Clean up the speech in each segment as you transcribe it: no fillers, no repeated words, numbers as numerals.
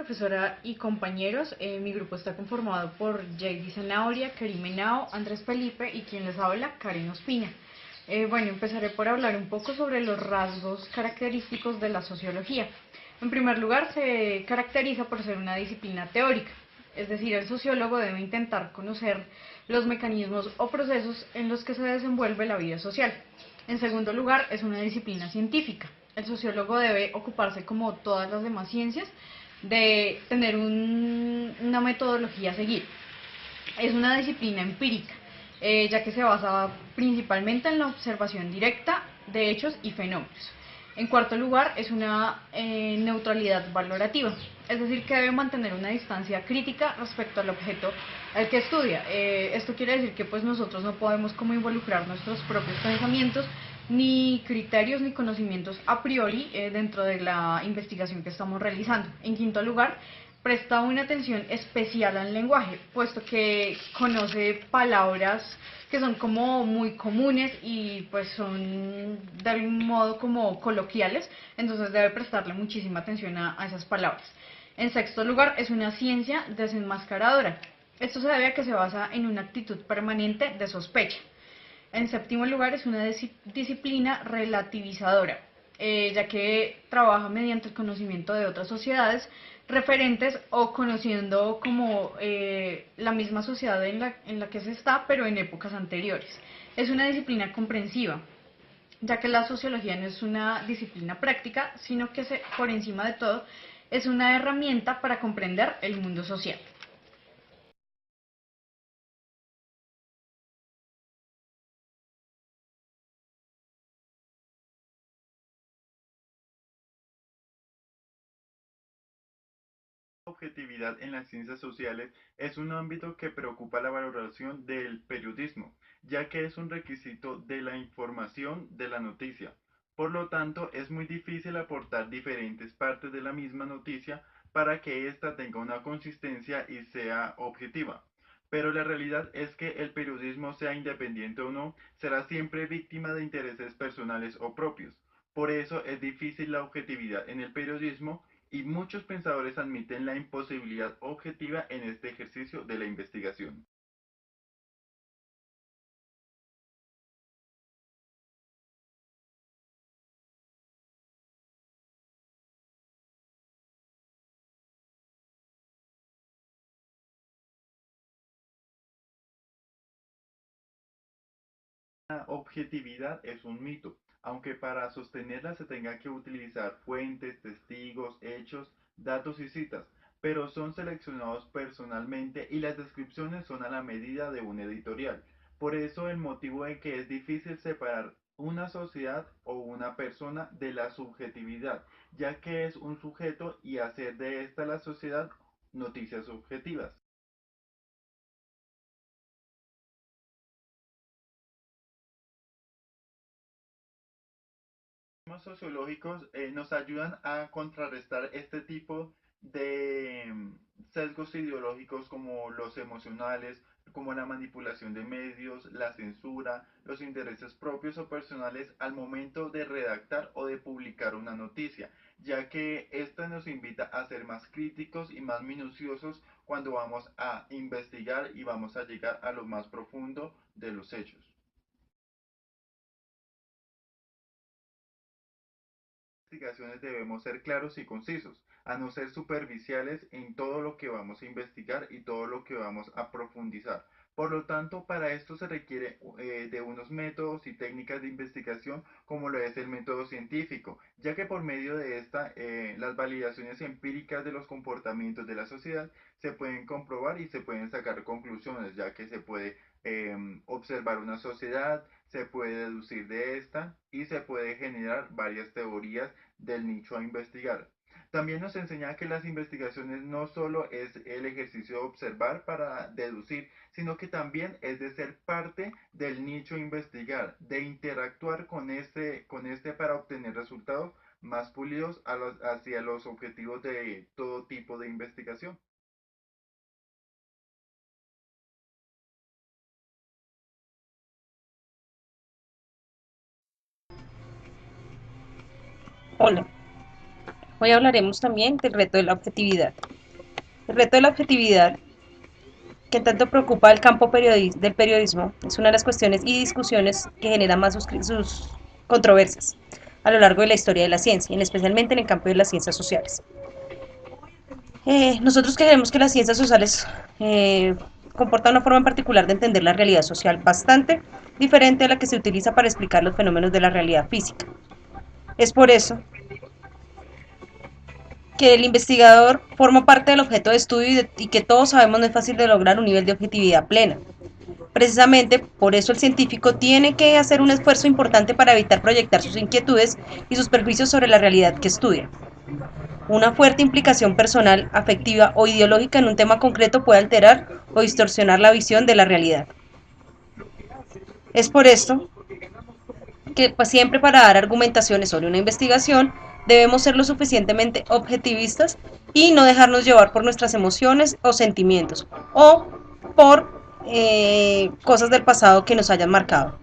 profesora y compañeros. Mi grupo está conformado por JD Zanabria, Karim Henao, Andrés Felipe y quien les habla, Karen Ospina. Empezaré por hablar un poco sobre los rasgos característicos de la sociología. En primer lugar, se caracteriza por ser una disciplina teórica, es decir, el sociólogo debe intentar conocer los mecanismos o procesos en los que se desenvuelve la vida social. En segundo lugar, es una disciplina científica. El sociólogo debe ocuparse, como todas las demás ciencias, de tener una metodología a seguir. Es una disciplina empírica, ya que se basa principalmente en la observación directa de hechos y fenómenos. En cuarto lugar, es una neutralidad valorativa, es decir, que debe mantener una distancia crítica respecto al objeto al que estudia. Esto quiere decir que nosotros no podemos como involucrar nuestros propios pensamientos, ni criterios ni conocimientos a priori dentro de la investigación que estamos realizando. En quinto lugar, presta una atención especial al lenguaje, puesto que conoce palabras que son como muy comunes y pues son de algún modo como coloquiales, entonces debe prestarle muchísima atención a esas palabras. En sexto lugar, es una ciencia desenmascaradora. Esto se debe a que se basa en una actitud permanente de sospecha. En séptimo lugar, es una disciplina relativizadora, ya que trabaja mediante el conocimiento de otras sociedades referentes o conociendo como la misma sociedad en la que se está, pero en épocas anteriores. Es una disciplina comprensiva, ya que la sociología no es una disciplina práctica, sino que por encima de todo es una herramienta para comprender el mundo social. Objetividad en las ciencias sociales es un ámbito que preocupa la valoración del periodismo, ya que es un requisito de la información de la noticia. Por lo tanto, es muy difícil aportar diferentes partes de la misma noticia para que ésta tenga una consistencia y sea objetiva. Pero la realidad es que el periodismo, sea independiente o no, será siempre víctima de intereses personales o propios. Por eso es difícil la objetividad en el periodismo y muchos pensadores admiten la imposibilidad objetiva en este ejercicio de la investigación. La objetividad es un mito, aunque para sostenerla se tenga que utilizar fuentes, testigos, hechos, datos y citas, pero son seleccionados personalmente y las descripciones son a la medida de un editorial. Por eso el motivo en que es difícil separar una sociedad o una persona de la subjetividad, ya que es un sujeto y hacer de esta la sociedad noticias subjetivas. Los sociológicos nos ayudan a contrarrestar este tipo de sesgos ideológicos como los emocionales, como la manipulación de medios, la censura, los intereses propios o personales al momento de redactar o de publicar una noticia, ya que esta nos invita a ser más críticos y más minuciosos cuando vamos a investigar y vamos a llegar a lo más profundo de los hechos. Investigaciones debemos ser claros y concisos, a no ser superficiales en todo lo que vamos a investigar y todo lo que vamos a profundizar. Por lo tanto, para esto se requiere de unos métodos y técnicas de investigación como lo es el método científico, ya que por medio de esta, las validaciones empíricas de los comportamientos de la sociedad se pueden comprobar y se pueden sacar conclusiones, ya que se puede observar una sociedad, se puede deducir de esta y se puede generar varias teorías del nicho a investigar. También nos enseña que las investigaciones no solo es el ejercicio de observar para deducir, sino que también es de ser parte del nicho a investigar, de interactuar con este para obtener resultados más pulidos hacia los objetivos de todo tipo de investigación. Hola, hoy hablaremos también del reto de la objetividad. El reto de la objetividad, que tanto preocupa al campo del periodismo, es una de las cuestiones y discusiones que generan más sus controversias a lo largo de la historia de la ciencia, y especialmente en el campo de las ciencias sociales. Nosotros creemos que las ciencias sociales comportan una forma en particular de entender la realidad social bastante diferente a la que se utiliza para explicar los fenómenos de la realidad física. Es por eso que el investigador forma parte del objeto de estudio y que todos sabemos no es fácil de lograr un nivel de objetividad plena. Precisamente por eso el científico tiene que hacer un esfuerzo importante para evitar proyectar sus inquietudes y sus perjuicios sobre la realidad que estudia. Una fuerte implicación personal, afectiva o ideológica en un tema concreto puede alterar o distorsionar la visión de la realidad. Es por esto que pues, siempre para dar argumentaciones sobre una investigación debemos ser lo suficientemente objetivistas y no dejarnos llevar por nuestras emociones o sentimientos o por cosas del pasado que nos hayan marcado.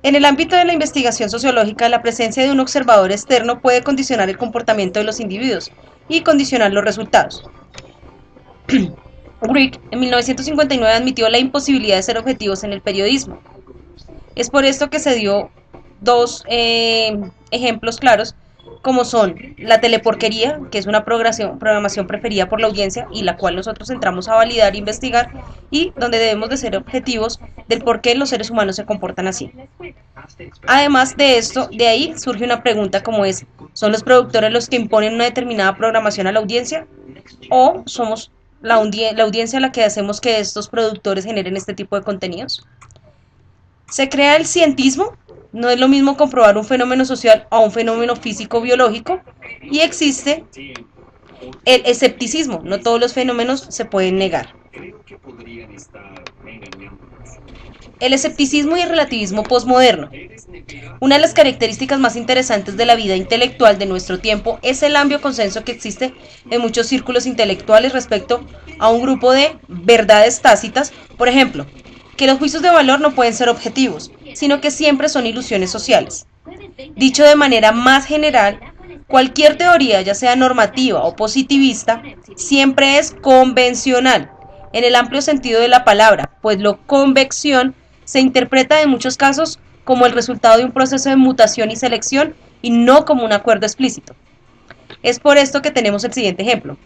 En el ámbito de la investigación sociológica, la presencia de un observador externo puede condicionar el comportamiento de los individuos y condicionar los resultados. Grigg en 1959 admitió la imposibilidad de ser objetivos en el periodismo. Es por esto que se dio dos ejemplos claros, como son la teleporquería, que es una programación preferida por la audiencia y la cual nosotros entramos a validar e investigar, y donde debemos de ser objetivos del por qué los seres humanos se comportan así. Además de esto, de ahí surge una pregunta como es, ¿son los productores los que imponen una determinada programación a la audiencia? ¿O somos la audiencia a la que hacemos que estos productores generen este tipo de contenidos? Se crea el cientismo, no es lo mismo comprobar un fenómeno social a un fenómeno físico-biológico, y existe el escepticismo, no todos los fenómenos se pueden negar. El escepticismo y el relativismo posmoderno. Una de las características más interesantes de la vida intelectual de nuestro tiempo es el amplio consenso que existe en muchos círculos intelectuales respecto a un grupo de verdades tácitas, por ejemplo, que los juicios de valor no pueden ser objetivos, sino que siempre son ilusiones sociales. Dicho de manera más general, cualquier teoría, ya sea normativa o positivista, siempre es convencional, en el amplio sentido de la palabra, pues la convección se interpreta en muchos casos como el resultado de un proceso de mutación y selección y no como un acuerdo explícito. Es por esto que tenemos el siguiente ejemplo.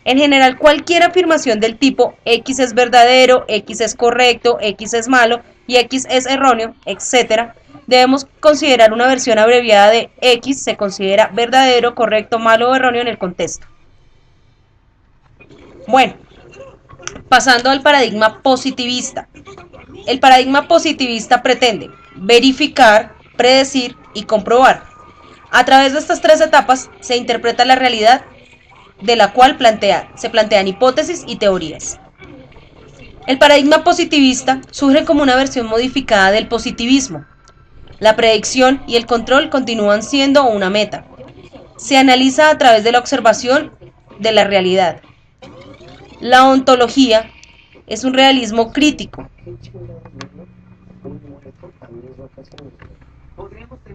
En general, cualquier afirmación del tipo X es verdadero, X es correcto, X es malo y X es erróneo, etc., debemos considerar una versión abreviada de X se considera verdadero, correcto, malo o erróneo en el contexto. Bueno, pasando al paradigma positivista. El paradigma positivista pretende verificar, predecir y comprobar. A través de estas tres etapas se interpreta la realidad, de la cual se plantean hipótesis y teorías. El paradigma positivista surge como una versión modificada del positivismo. La predicción y el control continúan siendo una meta. Se analiza a través de la observación de la realidad. La ontología es un realismo crítico.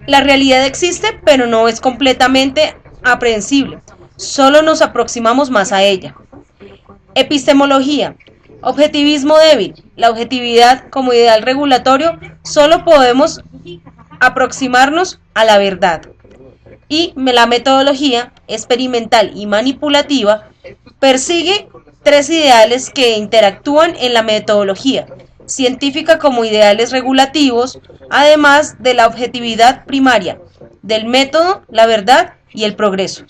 La realidad existe, pero no es completamente aprehensible. Solo nos aproximamos más a ella. Epistemología. Objetivismo débil. La objetividad como ideal regulatorio, solo podemos aproximarnos a la verdad. Y la metodología experimental y manipulativa persigue tres ideales que interactúan en la metodología científica como ideales regulativos, además de la objetividad primaria, del método, la verdad y el progreso.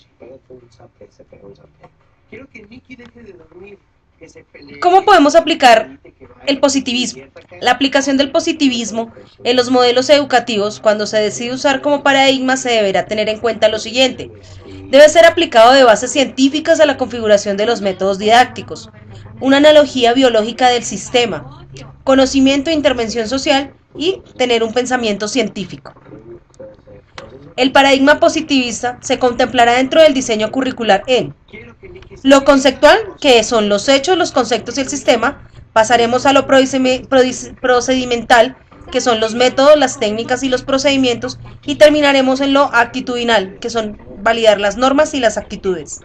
¿Cómo podemos aplicar el positivismo? La aplicación del positivismo en los modelos educativos, cuando se decide usar como paradigma, se deberá tener en cuenta lo siguiente. Debe ser aplicado de bases científicas a la configuración de los métodos didácticos, una analogía biológica del sistema, conocimiento e intervención social y tener un pensamiento científico. El paradigma positivista se contemplará dentro del diseño curricular en lo conceptual, que son los hechos, los conceptos y el sistema. Pasaremos a lo procedimental, que son los métodos, las técnicas y los procedimientos, y terminaremos en lo actitudinal, que son validar las normas y las actitudes.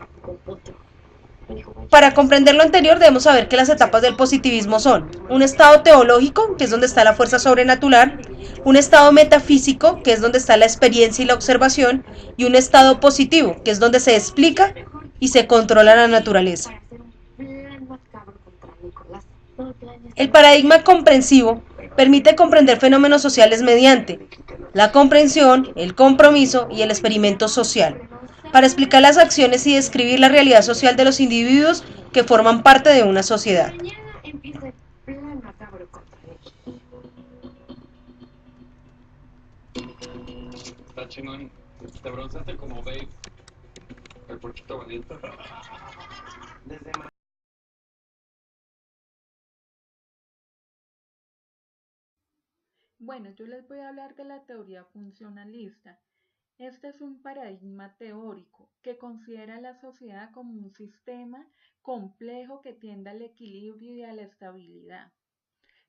Para comprender lo anterior debemos saber que las etapas del positivismo son un estado teológico, que es donde está la fuerza sobrenatural, un estado metafísico, que es donde está la experiencia y la observación, y un estado positivo, que es donde se explica y se controla la naturaleza. El paradigma comprensivo permite comprender fenómenos sociales mediante la comprensión, el compromiso y el experimento social, para explicar las acciones y describir la realidad social de los individuos que forman parte de una sociedad. Está chingón, te bronceaste como Babe, el porquito valiente. Bueno, yo les voy a hablar de la teoría funcionalista. Este es un paradigma teórico que considera a la sociedad como un sistema complejo que tiende al equilibrio y a la estabilidad.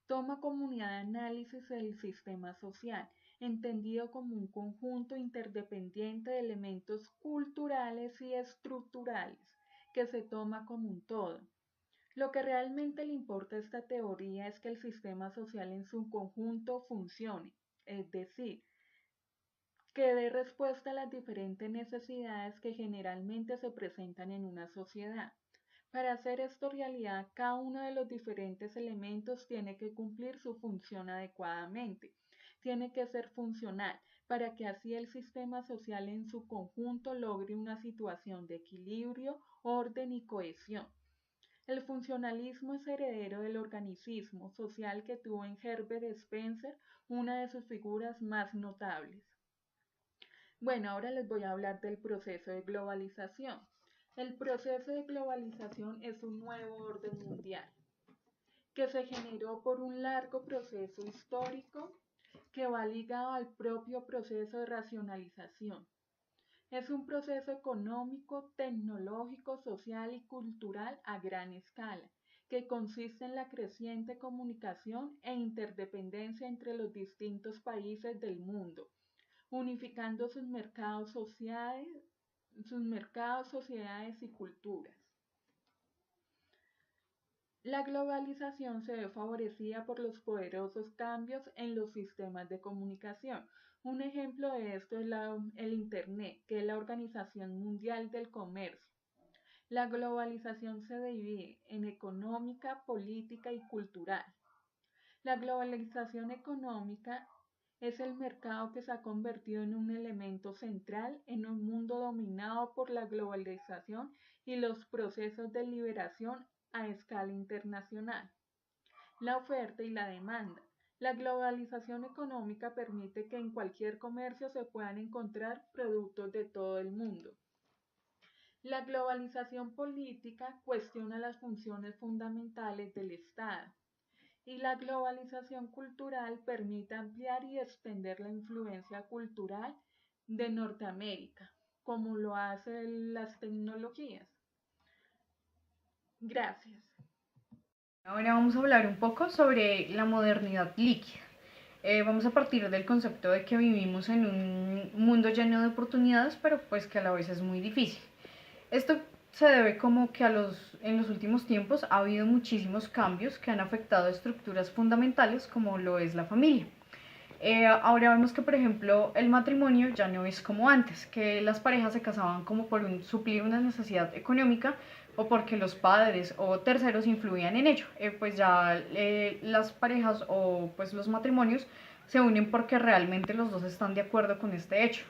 Toma como unidad de análisis el sistema social, entendido como un conjunto interdependiente de elementos culturales y estructurales, que se toma como un todo. Lo que realmente le importa a esta teoría es que el sistema social en su conjunto funcione, es decir, que dé respuesta a las diferentes necesidades que generalmente se presentan en una sociedad. Para hacer esto realidad, cada uno de los diferentes elementos tiene que cumplir su función adecuadamente, tiene que ser funcional, para que así el sistema social en su conjunto logre una situación de equilibrio, orden y cohesión. El funcionalismo es heredero del organicismo social que tuvo en Herbert Spencer una de sus figuras más notables. Bueno, ahora les voy a hablar del proceso de globalización. El proceso de globalización es un nuevo orden mundial que se generó por un largo proceso histórico que va ligado al propio proceso de racionalización. Es un proceso económico, tecnológico, social y cultural a gran escala, que consiste en la creciente comunicación e interdependencia entre los distintos países del mundo, unificando sus mercados, sociedades y culturas. La globalización se ve favorecida por los poderosos cambios en los sistemas de comunicación. Un ejemplo de esto es el Internet, que es la Organización Mundial del Comercio. La globalización se divide en económica, política y cultural. La globalización económica es el mercado que se ha convertido en un elemento central en un mundo dominado por la globalización y los procesos de liberación a escala internacional. La oferta y la demanda. La globalización económica permite que en cualquier comercio se puedan encontrar productos de todo el mundo. La globalización política cuestiona las funciones fundamentales del Estado. Y la globalización cultural permite ampliar y extender la influencia cultural de Norteamérica, como lo hacen las tecnologías. Gracias. Ahora vamos a hablar un poco sobre la modernidad líquida. Vamos a partir del concepto de que vivimos en un mundo lleno de oportunidades, pero pues que a la vez es muy difícil. Esto se debe como que en los últimos tiempos ha habido muchísimos cambios que han afectado estructuras fundamentales como lo es la familia. Ahora vemos que, por ejemplo, el matrimonio ya no es como antes, que las parejas se casaban como por suplir una necesidad económica o porque los padres o terceros influían en ello. Pues ya las parejas o pues los matrimonios se unen porque realmente los dos están de acuerdo con este hecho.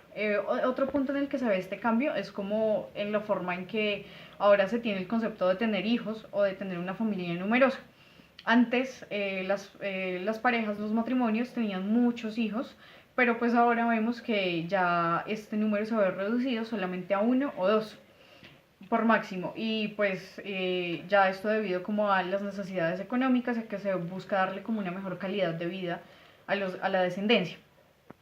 Otro punto en el que se ve este cambio es como en la forma en que ahora se tiene el concepto de tener hijos o de tener una familia numerosa. Antes las parejas, los matrimonios tenían muchos hijos, pero pues ahora vemos que ya este número se ve reducido solamente a uno o dos por máximo, y pues ya esto debido como a las necesidades económicas, a que se busca darle como una mejor calidad de vida a la descendencia.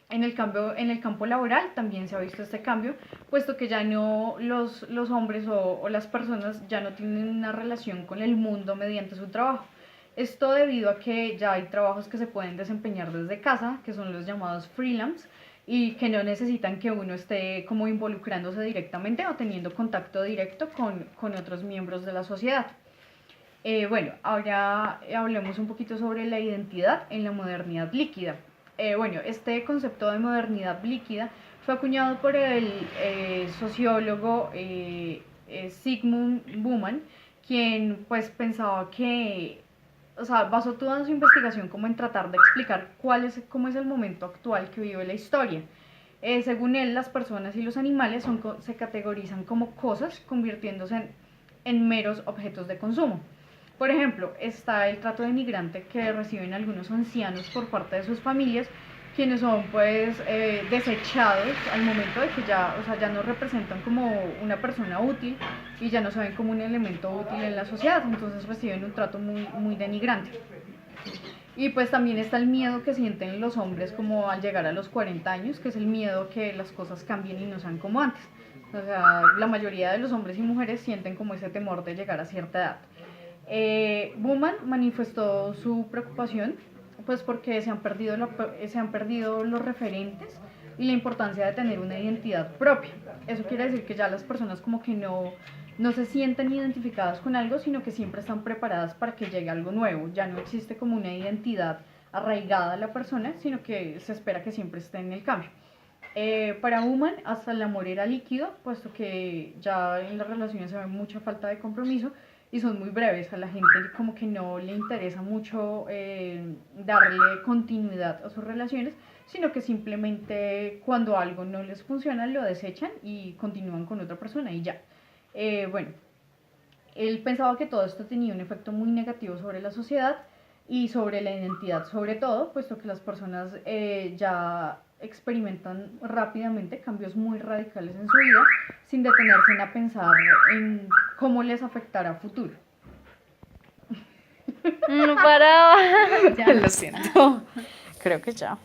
En el campo laboral también se ha visto este cambio, puesto que ya no los hombres o las personas ya no tienen una relación con el mundo mediante su trabajo, Esto debido a que ya hay trabajos que se pueden desempeñar desde casa, que son los llamados freelance, y que no necesitan que uno esté como involucrándose directamente o teniendo contacto directo con otros miembros de la sociedad. Bueno, ahora hablemos un poquito sobre la identidad en la modernidad líquida. Bueno, este concepto de modernidad líquida fue acuñado por el sociólogo Zygmunt Bauman, quien pues pensaba que, o sea, basó toda su investigación como en tratar de explicar cómo es el momento actual que vive la historia. Según él, las personas y los animales se categorizan como cosas, convirtiéndose en meros objetos de consumo. Por ejemplo, está el trato denigrante que reciben algunos ancianos por parte de sus familias, quienes son pues desechados al momento de que ya, o sea, ya no representan como una persona útil y ya no se ven como un elemento útil en la sociedad, entonces reciben un trato muy denigrante. Y pues también está el miedo que sienten los hombres como al llegar a los 40 años, que es el miedo que las cosas cambien y no sean como antes. O sea, la mayoría de los hombres y mujeres sienten como ese temor de llegar a cierta edad. Bauman manifestó su preocupación pues porque se han perdido los referentes y la importancia de tener una identidad propia. Eso quiere decir que ya las personas como que no se sienten identificadas con algo, sino que siempre están preparadas para que llegue algo nuevo. Ya no existe como una identidad arraigada a la persona, sino que se espera que siempre esté en el cambio. Para Bauman, hasta el amor era líquido, puesto que ya en las relaciones se ve mucha falta de compromiso y son muy breves. A la gente como que no le interesa mucho darle continuidad a sus relaciones, sino que simplemente cuando algo no les funciona lo desechan y continúan con otra persona y ya. Bueno, él pensaba que todo esto tenía un efecto muy negativo sobre la sociedad y sobre la identidad, sobre todo, puesto que las personas ya experimentan rápidamente cambios muy radicales en su vida sin detenerse a pensar en cómo les afectará a futuro. No paraba. Ya lo siento. Creo que ya.